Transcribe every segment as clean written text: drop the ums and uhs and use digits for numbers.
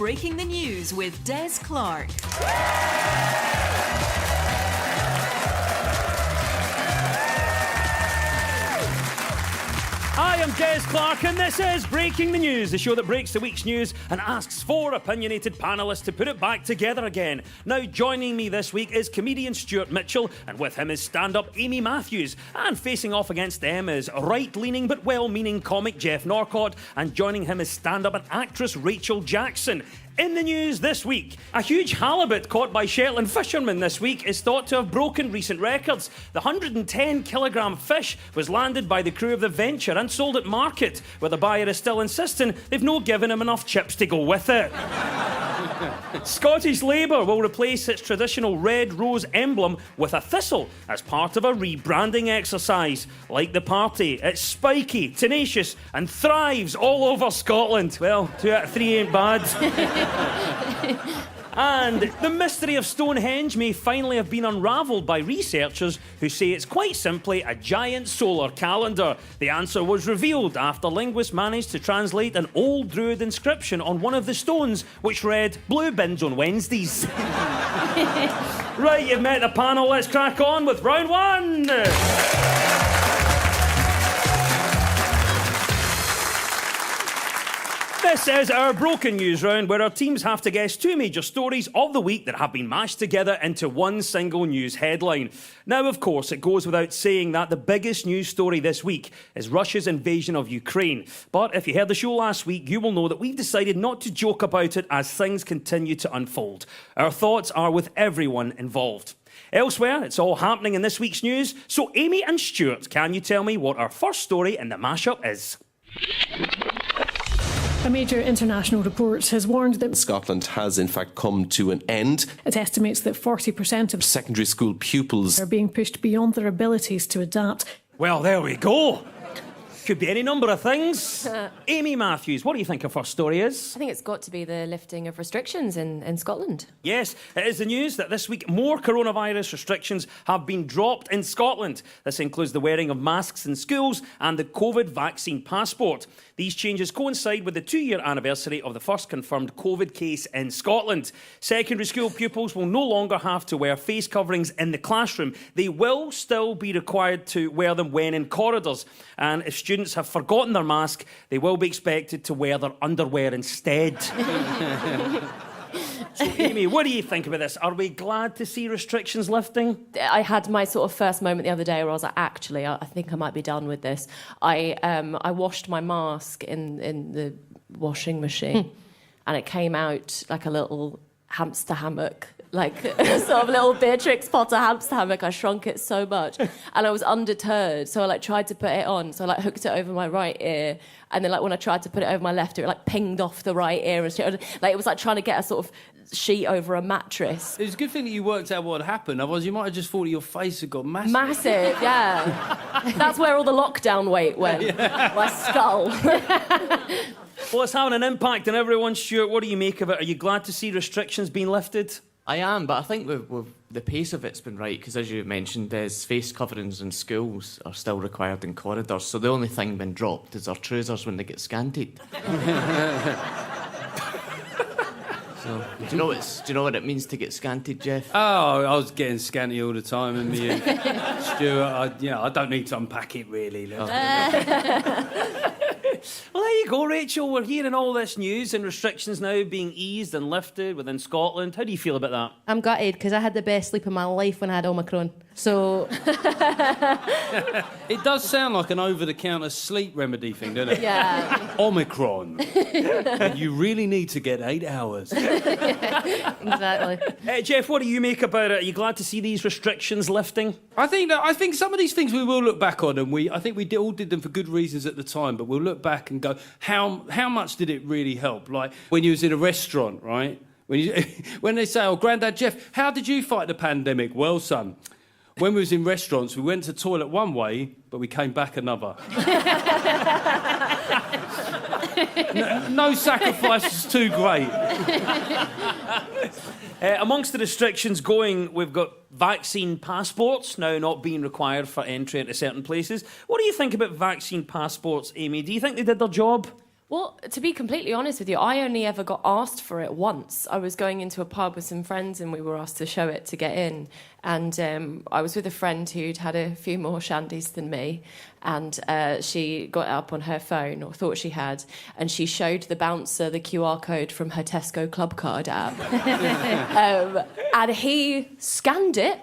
Breaking the News with Des Clark. Hi, I'm Des Clark, and this is Breaking the News, the show that breaks the week's news and asks four opinionated panellists to put it back together again. Now, joining me this week is comedian Stuart Mitchell, and with him is stand-up Amy Matthews. And facing off against them is right-leaning but well-meaning comic Jeff Norcott, and joining him is stand-up and actress Rachel Jackson. In the news this week, a huge halibut caught by Shetland fishermen this week is thought to have broken recent records. The 110-kilogram fish was landed by the crew of the Venture and sold at market, where the buyer is still insisting they've not given him enough chips to go with it. Scottish Labour will replace its traditional red rose emblem with a thistle as part of a rebranding exercise. Like the party, it's spiky, tenacious and thrives all over Scotland. Well, 2 out of 3 ain't bad. And the mystery of Stonehenge may finally have been unravelled by researchers who say it's quite simply a giant solar calendar. The answer was revealed after linguists managed to translate an old Druid inscription on one of the stones, which read, "Blue bins on Wednesdays." Right, you've met the panel. Let's crack on with round one. This is our broken news round, where our teams have to guess two major stories of the week that have been mashed together into one single news headline. Now, of course, it goes without saying that the biggest news story this week is Russia's invasion of Ukraine. But if you heard the show last week, you will know that we've decided not to joke about it as things continue to unfold. Our thoughts are with everyone involved. Elsewhere, it's all happening in this week's news. So, Amy and Stuart, can you tell me what our first story in the mashup is? A major international report has warned that Scotland has in fact come to an end. it estimates that 40% of Secondary school pupils are being pushed beyond their abilities to adapt. Well, there we go. Could be any number of things. Amy Matthews, what do you think our first story is? I think it's got to be the lifting of restrictions in Scotland. Yes, it is the news that this week more coronavirus restrictions have been dropped in Scotland. This includes the wearing of masks in schools and the COVID vaccine passport. These changes coincide with the 2-year anniversary of the first confirmed COVID case in Scotland. Secondary school pupils will no longer have to wear face coverings in the classroom. They will still be required to wear them when in corridors. And if students have forgotten their mask, they will be expected to wear their underwear instead. So, Amy, what do you think about this? Are we glad to see restrictions lifting? I had my sort of first moment the other day where I was like, actually, I think I might be done with this. I washed my mask in the washing machine and it came out like a little hamster hammock. Like sort of little Beatrix Potter hamster hammock. I shrunk it so much. And I was undeterred. So I tried to put it on. So I hooked it over my right ear. And then when I tried to put it over my left ear, it pinged off the right ear. And it was like trying to get a sort of sheet over a mattress. It was a good thing that you worked out what happened. Otherwise, you might have just thought your face had got massive. Massive, yeah. That's where all the lockdown weight went. Yeah. My skull. Well, it's having an impact on everyone. Stuart, what do you make of it? Are you glad to see restrictions being lifted? I am, but I think the pace of it's been right, because as you mentioned, there's face coverings in schools are still required in corridors, so the only thing been dropped is our trousers when they get scanted. So, do you know what it means to get scanted, Jeff? Oh, I was getting scanty all the time, and me and Stuart, I don't need to unpack it really. Well, there you go, Rachel. We're hearing all this news and restrictions now being eased and lifted within Scotland. How do you feel about that? I'm gutted because I had the best sleep of my life when I had Omicron. So It does sound like an over-the-counter sleep remedy thing, doesn't it? Yeah. Omicron. You really need to get 8 hours. exactly. Jeff, what do you make about it? Are you glad to see these restrictions lifting? I think some of these things we will look back on, and I think we all did them for good reasons at the time, but we'll look back and go, how much did it really help? Like when you was in a restaurant, right? When they say, "Oh, Grandad Jeff, how did you fight the pandemic?" Well, son, when we was in restaurants, we went to the toilet one way, but we came back another. No sacrifice is too great. Amongst the restrictions going, we've got vaccine passports now not being required for entry into certain places. What do you think about vaccine passports, Amy? Do you think they did their job? Well, to be completely honest with you, I only ever got asked for it once. I was going into a pub with some friends and we were asked to show it to get in. And I was with a friend who'd had a few more shandies than me. And she got it up on her phone, or thought she had, and she showed the bouncer the QR code from her Tesco Club Card app. And he scanned it.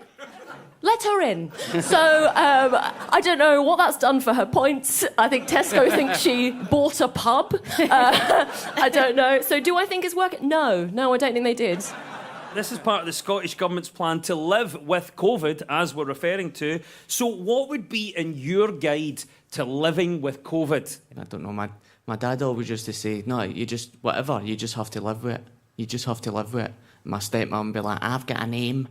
Let her in. So I don't know what that's done for her points. I think Tesco thinks she bought a pub. I don't know. So do I think it's working? No, I don't think they did. This is part of the Scottish Government's plan to live with COVID, as we're referring to. So what would be in your guide to living with COVID? I don't know, my dad always used to say, no, you just, whatever, you just have to live with it. You just have to live with it. My stepmom would be like, I've got a name.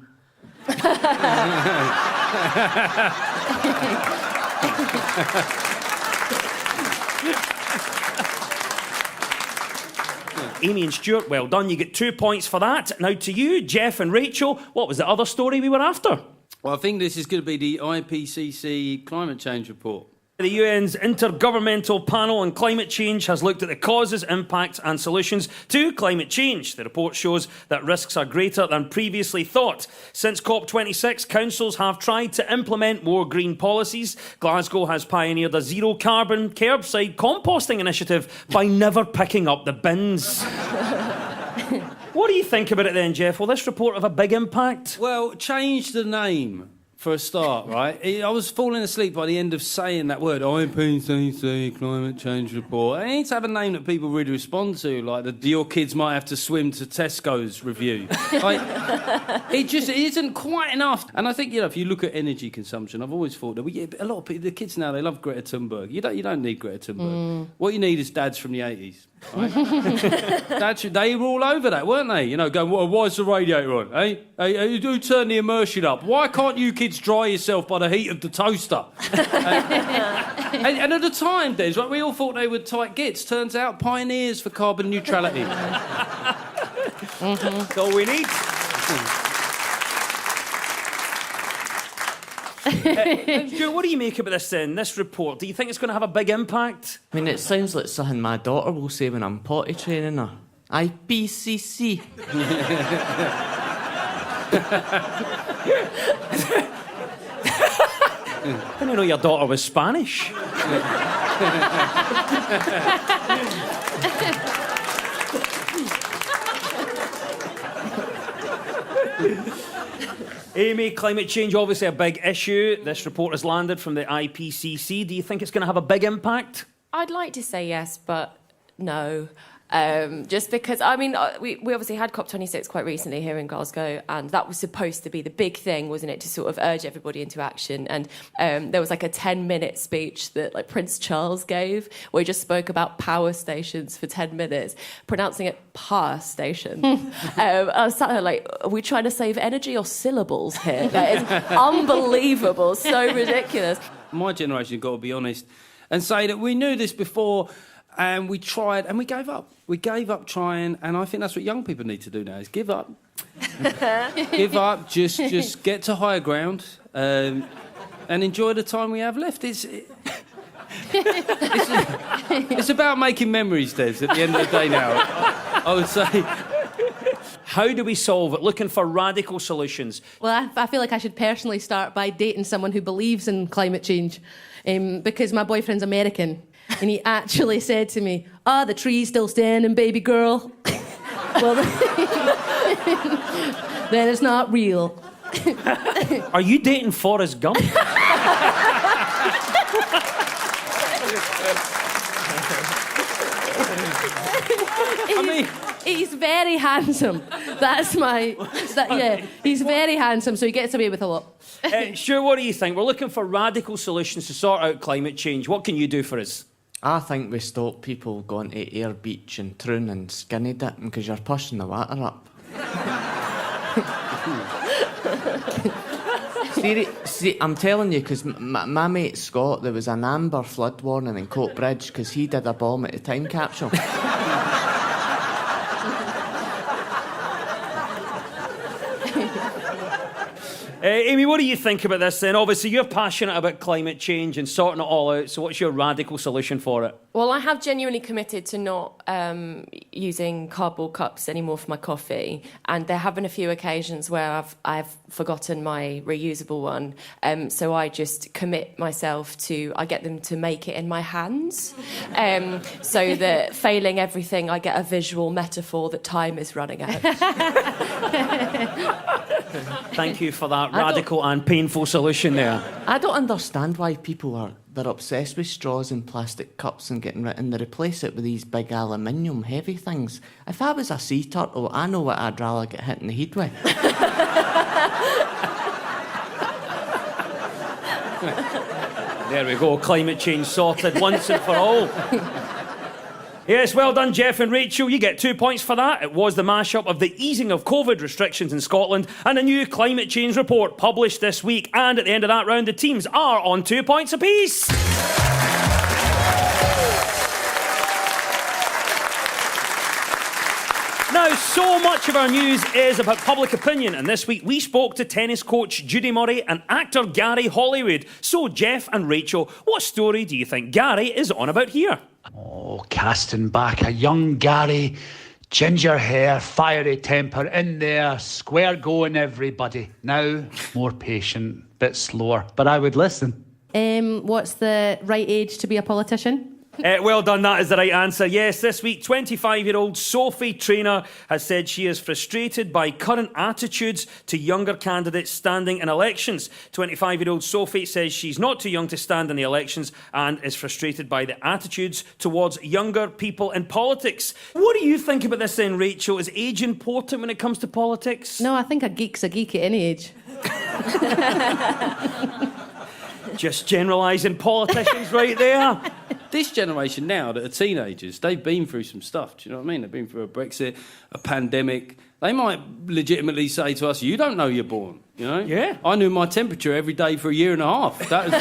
Amy and Stuart, well done. You get 2 points for that. Now to you, Jeff and Rachel, what was the other story we were after? Well, I think this is going to be the IPCC climate change report. The UN's Intergovernmental Panel on Climate Change has looked at the causes, impacts and solutions to climate change. The report shows that risks are greater than previously thought. Since COP26, councils have tried to implement more green policies. Glasgow has pioneered a zero-carbon curbside composting initiative by never picking up the bins. What do you think about it then, Jeff? Will this report have a big impact? Well, change the name for a start, right? I was falling asleep by the end of saying that word, IPCC climate change report. It needs to have a name that people really respond to, like your kids might have to swim to Tesco's review. Like, it isn't quite enough. And I think, if you look at energy consumption, I've always thought that a lot of people, the kids now, they love Greta Thunberg. You don't need Greta Thunberg. What you need is dads from the 80s. Right? They were all over that, weren't they? Going, why's the radiator on? Hey, you do turn the immersion up. Why can't you kids dry yourself by the heat of the toaster? and at the time, Des, right, we all thought they were tight gits. Turns out, pioneers for carbon neutrality. That's all we need. Stuart, what do you make about this then, this report? Do you think it's going to have a big impact? I mean, it sounds like something my daughter will say when I'm potty training her. IPCC. I didn't know your daughter was Spanish. Amy, climate change obviously a big issue. This report has landed from the IPCC. Do you think it's going to have a big impact? I'd like to say yes, but no. Just because, we obviously had COP26 quite recently here in Glasgow, and that was supposed to be the big thing, wasn't it, to sort of urge everybody into action. And there was like a 10-minute speech that Prince Charles gave, where he just spoke about power stations for 10 minutes, pronouncing it power station. I was sat there are we trying to save energy or syllables here? That is unbelievable, so ridiculous. My generation have got to be honest and say that we knew this before. And we tried, and we gave up. We gave up trying, and I think that's what young people need to do now, is give up. Give up, just get to higher ground, and enjoy the time we have left. It's about making memories, Des, at the end of the day now, I would say. How do we solve it? Looking for radical solutions. Well, I feel like I should personally start by dating someone who believes in climate change, because my boyfriend's American. And he actually said to me, the tree's still standing, baby girl. Well, then it's not real. Are you dating Forrest Gump? He's very handsome. He's very handsome, so he gets away with a lot. Sure, what do you think? We're looking for radical solutions to sort out climate change. What can you do for us? I think we stop people going to Ayr Beach and Troon and skinny dipping because you're pushing the water up. See, I'm telling you, because my mate Scott, there was an amber flood warning in Coat Bridge because he did a bomb at the time capsule. Amy, what do you think about this then? Obviously, you're passionate about climate change and sorting it all out, so what's your radical solution for it? Well, I have genuinely committed to not using cardboard cups anymore for my coffee, and there have been a few occasions where I've forgotten my reusable one. So I just commit myself to, I get them to make it in my hands, so that failing everything, I get a visual metaphor that time is running out. Thank you for that radical and painful solution there. I don't understand why people they're obsessed with straws and plastic cups and getting rid, and they replace it with these big aluminium heavy things. If I was a sea turtle, I know what I'd rather get hit in the head with. There we go, climate change sorted once and for all. Yes, well done, Jeff and Rachel. You get 2 points for that. It was the mashup of the easing of COVID restrictions in Scotland and a new climate change report published this week. And at the end of that round, the teams are on 2 points apiece. Now, so much of our news is about public opinion, and this week we spoke to tennis coach Judy Murray and actor Gary Hollywood. So, Jeff and Rachel, what story do you think Gary is on about here? Oh, casting back a young Gary, ginger hair, fiery temper, in there, square going everybody. Now, more patient, bit slower, but I would listen. What's the right age to be a politician? Well done, that is the right answer. Yes, this week 25-year-old Sophie Traynor has said she is frustrated by current attitudes to younger candidates standing in elections. 25-year-old Sophie says she's not too young to stand in the elections and is frustrated by the attitudes towards younger people in politics. What do you think about this then, Rachel? Is age important when it comes to politics? No, I think a geek's a geek at any age. Just generalising politicians right there. This generation now that are teenagers, they've been through some stuff. Do you know what I mean? They've been through a Brexit, a pandemic. They might legitimately say to us, "You don't know you're born." You know? Yeah. I knew my temperature every day for a year and a half. That was...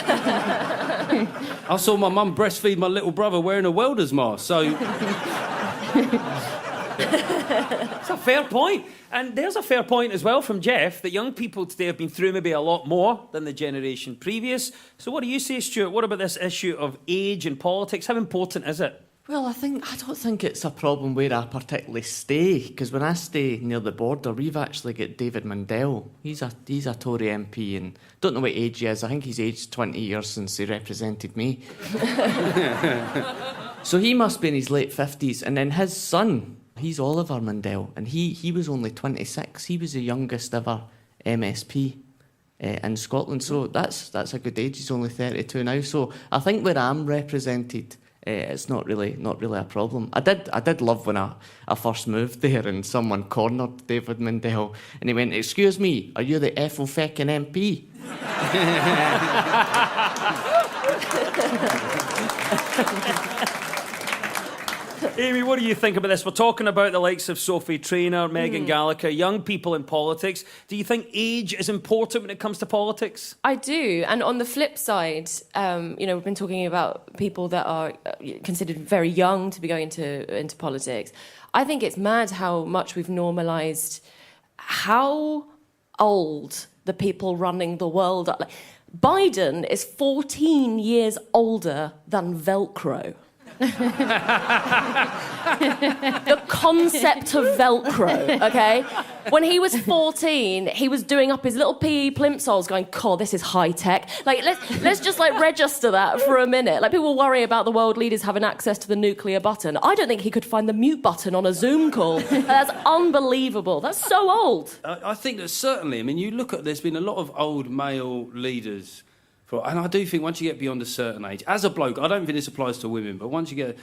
I saw my mum breastfeed my little brother wearing a welder's mask. So. It's a fair point. And there's a fair point as well from Jeff that young people today have been through maybe a lot more than the generation previous. So what do you say, Stuart? What about this issue of age and politics? How important is it? Well, I don't think it's a problem where I particularly stay, because when I stay near the border, we've actually got David Mundell. He's a Tory MP, and don't know what age he is. I think he's aged 20 years since he represented me. So he must be in his late 50s, and then his son, he's Oliver Mundell, and he was only 26. He was the youngest ever MSP in Scotland, so that's a good age. He's only 32 now. So I think where I'm represented, it's not really a problem. I did love when I first moved there and someone cornered David Mundell and he went, "Excuse me, are you the Ethel feckin' MP?" Amy, what do you think about this? We're talking about the likes of Sophie Traynor, Megan Gallagher, young people in politics. Do you think age is important when it comes to politics? I do. And on the flip side, we've been talking about people that are considered very young to be going into politics. I think it's mad how much we've normalised how old the people running the world are. Like, Biden is 14 years older than Velcro. The concept of Velcro, okay? When he was 14, he was doing up his little PE plimsolls going, "God, this is high tech." Like, let's just register that for a minute. Like, people worry about the world leaders having access to the nuclear button. I don't think he could find the mute button on a Zoom call. That's unbelievable. That's so old. I think that certainly, I mean, you look at, there's been a lot of old male leaders. And I do think once you get beyond a certain age, as a bloke, I don't think this applies to women, but once you get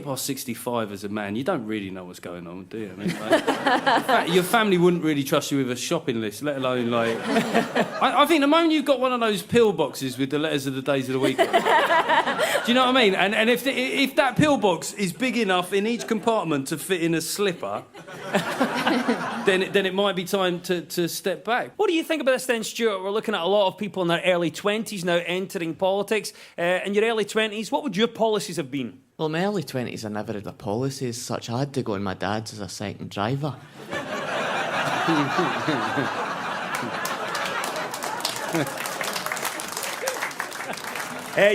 past 65 as a man, you don't really know what's going on, do you? I mean, in fact, your family wouldn't really trust you with a shopping list, let alone I think the moment you've got one of those pill boxes with the letters of the days of the week, do you know what I mean? And if that pill box is big enough in each compartment to fit in a slipper, then it might be time to step back. What do you think about this then, Stuart? We're looking at a lot of people in their early 20s now entering politics. In your early 20s, what would your policies have been? Well, in my early 20s, I never had a policy as such. I had to go in my dad's as a second driver.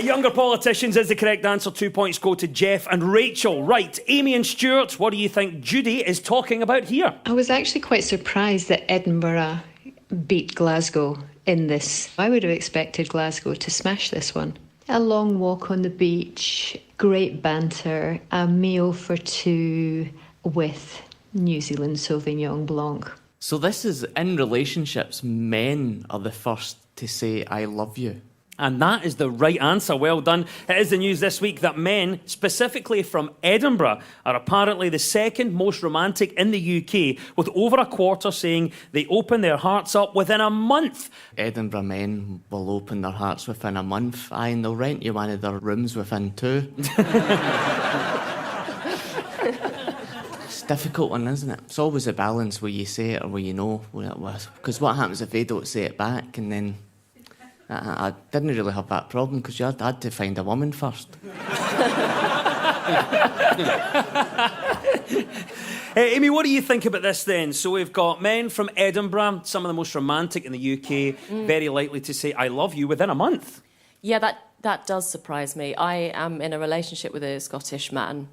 Younger politicians is the correct answer. 2 points go to Jeff and Rachel. Right, Amy and Stuart, what do you think Judy is talking about here? I was actually quite surprised that Edinburgh beat Glasgow in this. I would have expected Glasgow to smash this one. A long walk on the beach, great banter, a meal for two with New Zealand Sauvignon Blanc. So this is in relationships, men are the first to say, I love you. And that is the right answer. Well done. It is the news this week that men, specifically from Edinburgh, are apparently the second most romantic in the UK, with over a quarter saying they open their hearts up within a month. Edinburgh men will open their hearts within a month. Aye, and they'll rent you one of their rooms within 2. It's a difficult one, isn't it? It's always a balance where you say it or where you know what it was. Because what happens if they don't say it back, and then... I didn't really have that problem because you had to find a woman first. Amy, what do you think about this then? So we've got men from Edinburgh, some of the most romantic in the UK, very likely to say I love you within a month. Yeah, that does surprise me. I am in a relationship with a Scottish man,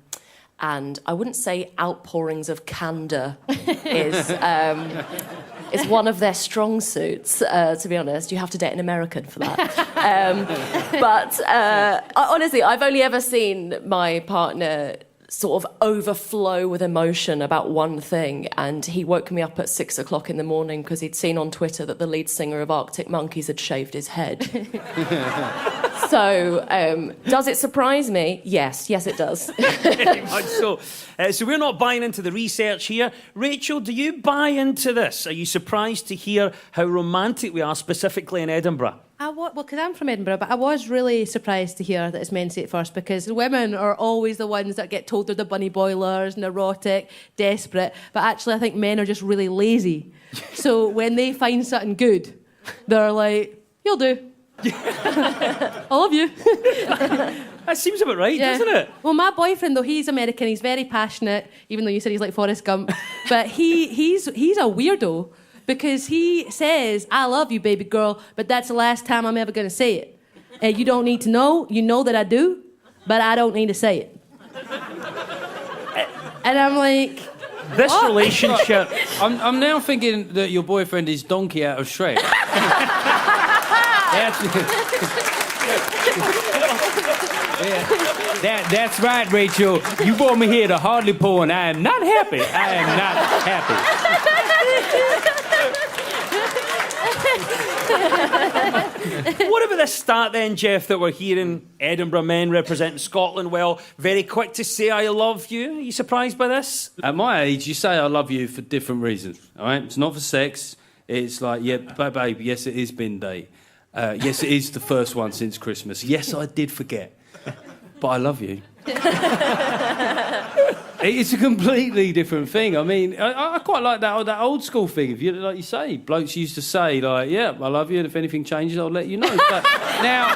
and I wouldn't say outpourings of candour is one of their strong suits, to be honest. You have to date an American for that. Honestly, I've only ever seen my partner sort of overflow with emotion about one thing, and he woke me up at 6 o'clock in the morning because he'd seen on Twitter that the lead singer of Arctic Monkeys had shaved his head. So, does it surprise me? Yes, it does. Very much so. So we're not buying into the research here. Rachel, do you buy into this? Are you surprised to hear how romantic we are, specifically in Edinburgh? Well, because I'm from Edinburgh, but I was really surprised to hear that it's men say it first, because women are always the ones that get told they're the bunny boilers, neurotic, desperate. But actually, I think men are just really lazy. So when they find something good, they're like, you'll do. I love you. That seems about right, doesn't it? Well, my boyfriend, though, he's American. He's very passionate, even though you said he's like Forrest Gump. But he's a weirdo. Because he says, I love you, baby girl, but that's the last time I'm ever going to say it. And you don't need to know. You know that I do, but I don't need to say it. And I'm like... This relationship... I'm now thinking that your boyfriend is Donkey out of Shrek. That's right, Rachel. You brought me here to hardly pour, and I am not happy. I am not happy. What about this stat then, Jeff, that we're hearing Edinburgh men representing Scotland well, very quick to say I love you? Are you surprised by this? At my age, you say I love you for different reasons, all right? It's not for sex. It's like, yeah, babe, yes, it is bin day. Yes, it is the first one since Christmas. Yes, I did forget. But I love you. It's a completely different thing. I mean, I quite like that old school thing. If you like you say, blokes used to say like, "Yeah, I love you, and if anything changes, I'll let you know." But now,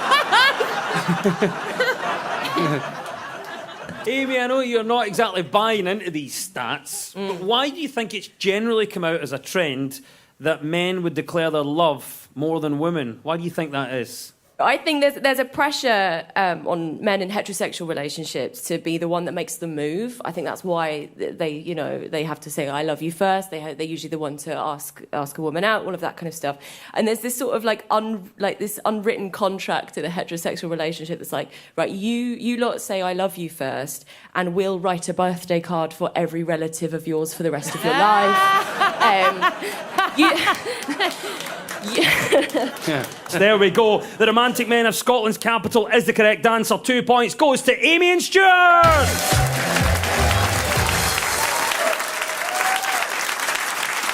Amy, I know you're not exactly buying into these stats, but why do you think it's generally come out as a trend that men would declare their love more than women? Why do you think that is? I think there's a pressure on men in heterosexual relationships to be the one that makes the move. I think that's why they have to say I love you first. They're usually the one to ask a woman out, all of that kind of stuff. And there's this sort of like this unwritten contract in a heterosexual relationship that's like, right, you lot say I love you first, and we'll write a birthday card for every relative of yours for the rest of your life. So there we go. The romantic men of Scotland's capital is the correct answer. 2 points goes to Amy and Stuart.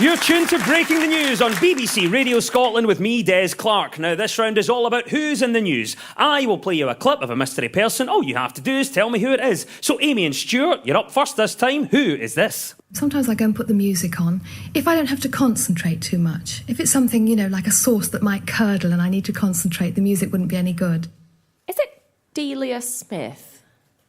You're tuned to Breaking the News on BBC Radio Scotland with me, Des Clark. Now, this round is all about who's in the news. I will play you a clip of a mystery person. All you have to do is tell me who it is. So, Amy and Stuart, you're up first this time. Who is this? Sometimes I go and put the music on. If I don't have to concentrate too much, if it's something, like a sauce that might curdle and I need to concentrate, the music wouldn't be any good. Is it Delia Smith?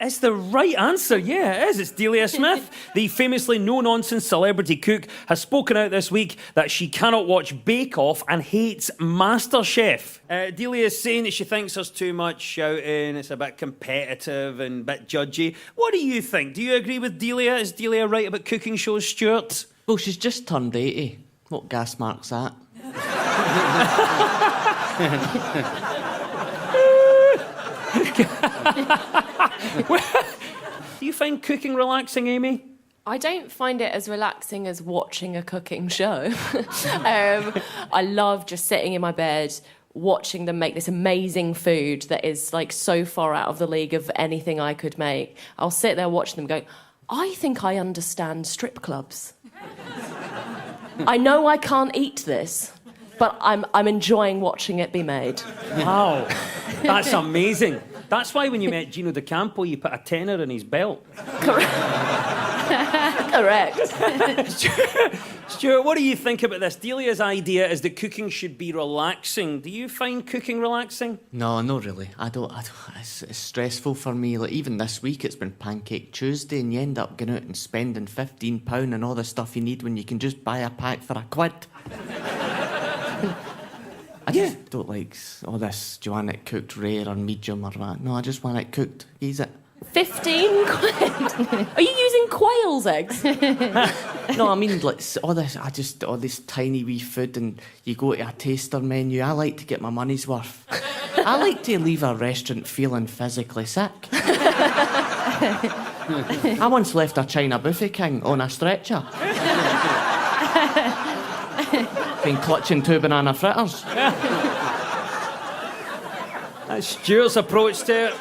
is the right answer. Yeah, it is. It's Delia Smith. The famously no-nonsense celebrity cook has spoken out this week that she cannot watch Bake Off and hates MasterChef. Delia is saying that she thinks there's too much shouting, it's a bit competitive and a bit judgy. What do you think? Do you agree with Delia? Is Delia right about cooking shows, Stuart? Well, she's just turned 80. What gas mark's that? Do you find cooking relaxing, Amy? I don't find it as relaxing as watching a cooking show. I love just sitting in my bed, watching them make this amazing food that is like so far out of the league of anything I could make. I'll sit there watching them going, I think I understand strip clubs. I know I can't eat this, but I'm enjoying watching it be made. Wow, that's amazing. That's why when you met Gino D'Acampo, you put a tenner in his belt. Correct. Stuart, what do you think about this? Delia's idea is that cooking should be relaxing. Do you find cooking relaxing? No, not really. I don't. It's stressful for me. Like, even this week, it's been Pancake Tuesday, and you end up going out and spending £15 on all the stuff you need when you can just buy a pack for £1. I just don't like all this. Do you want it cooked rare or medium or what? No, I just want it cooked. Ease it. 15 quid? Are you using quail's eggs? No, I mean, like, all this tiny wee food, and you go to a taster menu. I like to get my money's worth. I like to leave a restaurant feeling physically sick. I once left a China Buffet King on a stretcher. Been clutching 2 banana fritters. That's Stuart's approach to it.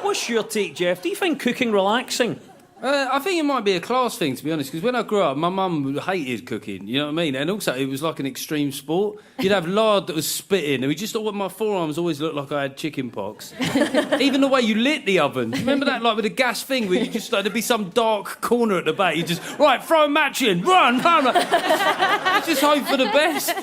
What's your take, Jeff? Do you find cooking relaxing? I think it might be a class thing, to be honest, because when I grew up, my mum hated cooking, you know what I mean? And also, it was like an extreme sport. You'd have lard that was spitting, and we just thought my forearms always looked like I had chicken pox. Even the way you lit the oven. Remember that, like, with a gas thing, where you just, like, there'd be some dark corner at the back, you just, right, throw a match in, run! Just hope for the best.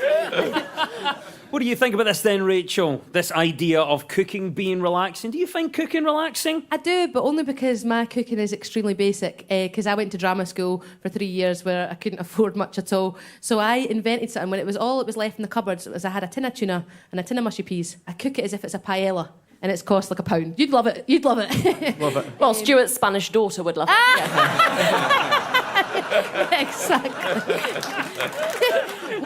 What do you think about this then, Rachel? This idea of cooking being relaxing. Do you find cooking relaxing? I do, but only because my cooking is extremely basic. Because I went to drama school for 3 years where I couldn't afford much at all. So I invented something. When it was all that was left in the cupboards, it was I had a tin of tuna and a tin of mushy peas. I cook it as if it's a paella. And it's cost like £1. You'd love it. You'd love it. Love it. Well, Stuart's Spanish daughter would love it. Exactly.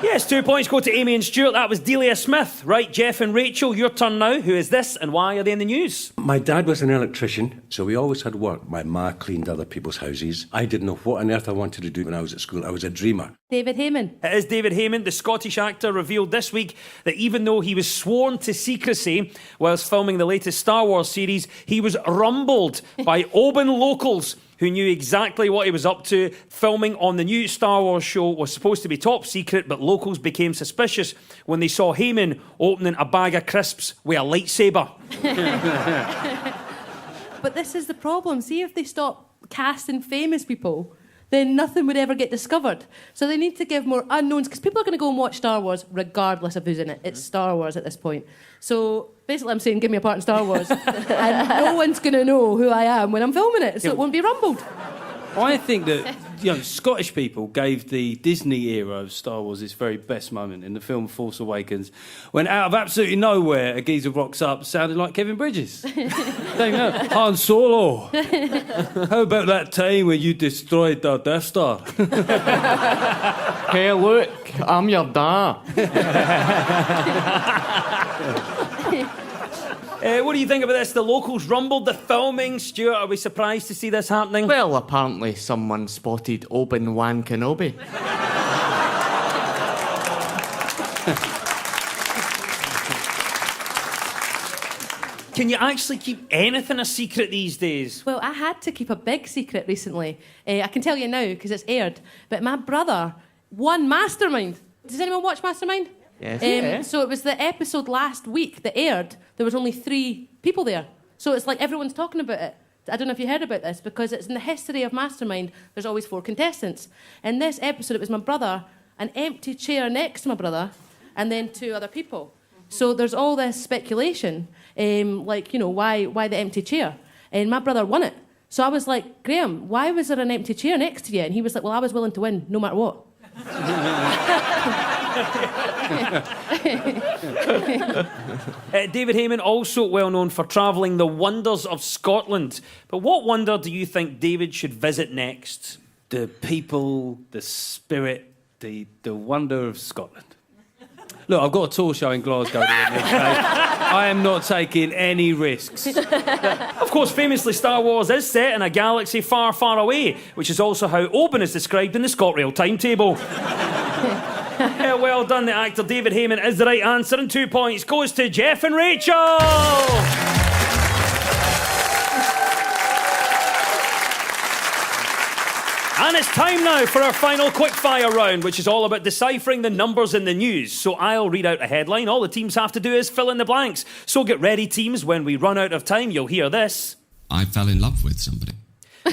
Yes, 2 points go to Amy and Stuart. That was Delia Smith. Right, Jeff and Rachel, your turn now. Who is this and why are they in the news? My dad was an electrician, so we always had work. My ma cleaned other people's houses. I didn't know what on earth I wanted to do when I was at school. I was a dreamer. David Heyman. It is David Heyman. The Scottish actor revealed this week that even though he was sworn to secrecy whilst filming the latest Star Wars series, he was rumbled by Oban locals who knew exactly what he was up to. Filming on the new Star Wars show was supposed to be top secret, but locals became suspicious when they saw Heyman opening a bag of crisps with a lightsaber. But this is the problem. See, if they stop casting famous people, then nothing would ever get discovered. So they need to give more unknowns, because people are going to go and watch Star Wars regardless of who's in it. It's Star Wars at this point. So basically I'm saying give me a part in Star Wars and no one's going to know who I am when I'm filming it, so it won't be rumbled. I think that, you know, Scottish people gave the Disney era of Star Wars its very best moment in the film Force Awakens, when out of absolutely nowhere a geezer rocks up sounding like Kevin Bridges. Han Solo, how about that time when you destroyed the Death Star? Hey, look, I'm your dad. What do you think about this? The locals rumbled the filming. Stuart, are we surprised to see this happening? Well, apparently someone spotted Obi-Wan Kenobi. Can you actually keep anything a secret these days? Well, I had to keep a big secret recently. I can tell you now because it's aired. But my brother won Mastermind. Does anyone watch Mastermind? Yes. So it was the episode last week that aired. There was only 3 people there. So it's like everyone's talking about it. I don't know if you heard about this, because it's in the history of Mastermind, there's always 4 contestants. In this episode, it was my brother, an empty chair next to my brother, and then 2 other people. So there's all this speculation, like, you know, why the empty chair? and my brother won it. So I was like, Graham, why was there an empty chair next to you? And he was like, well, I was willing to win no matter what. David Heyman, also well known for travelling the wonders of Scotland. But what wonder do you think David should visit next? The people, the spirit, the wonder of Scotland. Look, I've got a tour show in Glasgow. I am not taking any risks. Of course, famously, Star Wars is set in a galaxy far, far away, which is also how Oban is described in the ScotRail timetable. Well done, the actor David Heyman is the right answer, and 2 points goes to Jeff and Rachel. And it's time now for our final quickfire round, which is all about deciphering the numbers in the news. So I'll read out a headline. All the teams have to do is fill in the blanks. So get ready, teams. When we run out of time, you'll hear this. I fell in love with somebody.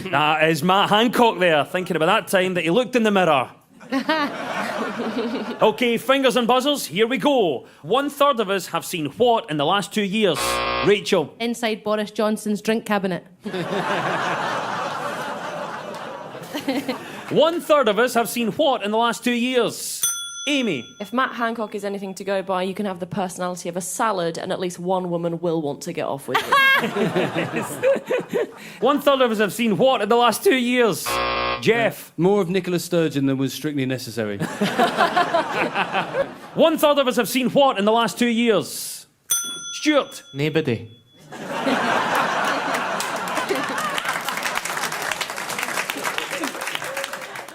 That is Matt Hancock there, thinking about that time that he looked in the mirror. OK, fingers and buzzers, here we go. 1/3 of us have seen what in the last 2 years? Rachel. Inside Boris Johnson's drink cabinet. 1/3 of us have seen what in the last 2 years? Amy. If Matt Hancock is anything to go by, you can have the personality of a salad, and at least one woman will want to get off with it. 1/3 of us have seen what in the last 2 years? Jeff. More of Nicola Sturgeon than was strictly necessary. 1/3 of us have seen what in the last 2 years? Stuart. Nobody.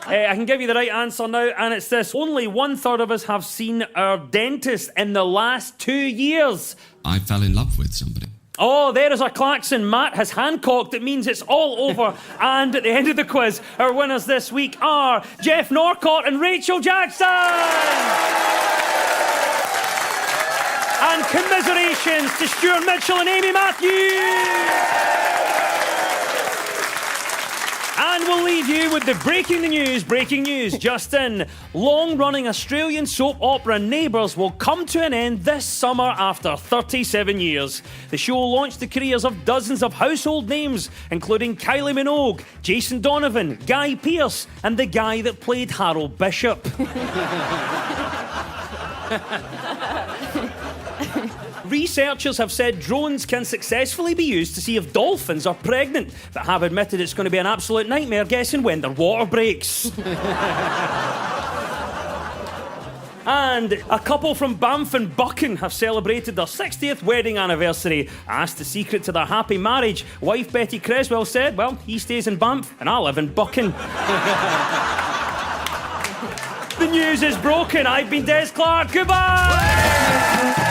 I can give you the right answer now, and it's this. Only 1/3 of us have seen our dentist in the last 2 years. I fell in love with somebody. Oh, there is our klaxon. Matt has Hancock. That means it's all over. And at the end of the quiz, our winners this week are Jeff Norcott and Rachel Jackson. And commiserations to Stuart Mitchell and Amy Matthews. And we'll leave you with the breaking news, just in. Long-running Australian soap opera Neighbours will come to an end this summer after 37 years. The show launched the careers of dozens of household names, including Kylie Minogue, Jason Donovan, Guy Pearce, and the guy that played Harold Bishop. Researchers have said drones can successfully be used to see if dolphins are pregnant, but have admitted it's going to be an absolute nightmare guessing when their water breaks. And a couple from Banff and Buchan have celebrated their 60th wedding anniversary. Asked the secret to their happy marriage, wife Betty Creswell said, well, he stays in Banff and I live in Buchan. The news is broken. I've been Des Clark. Goodbye!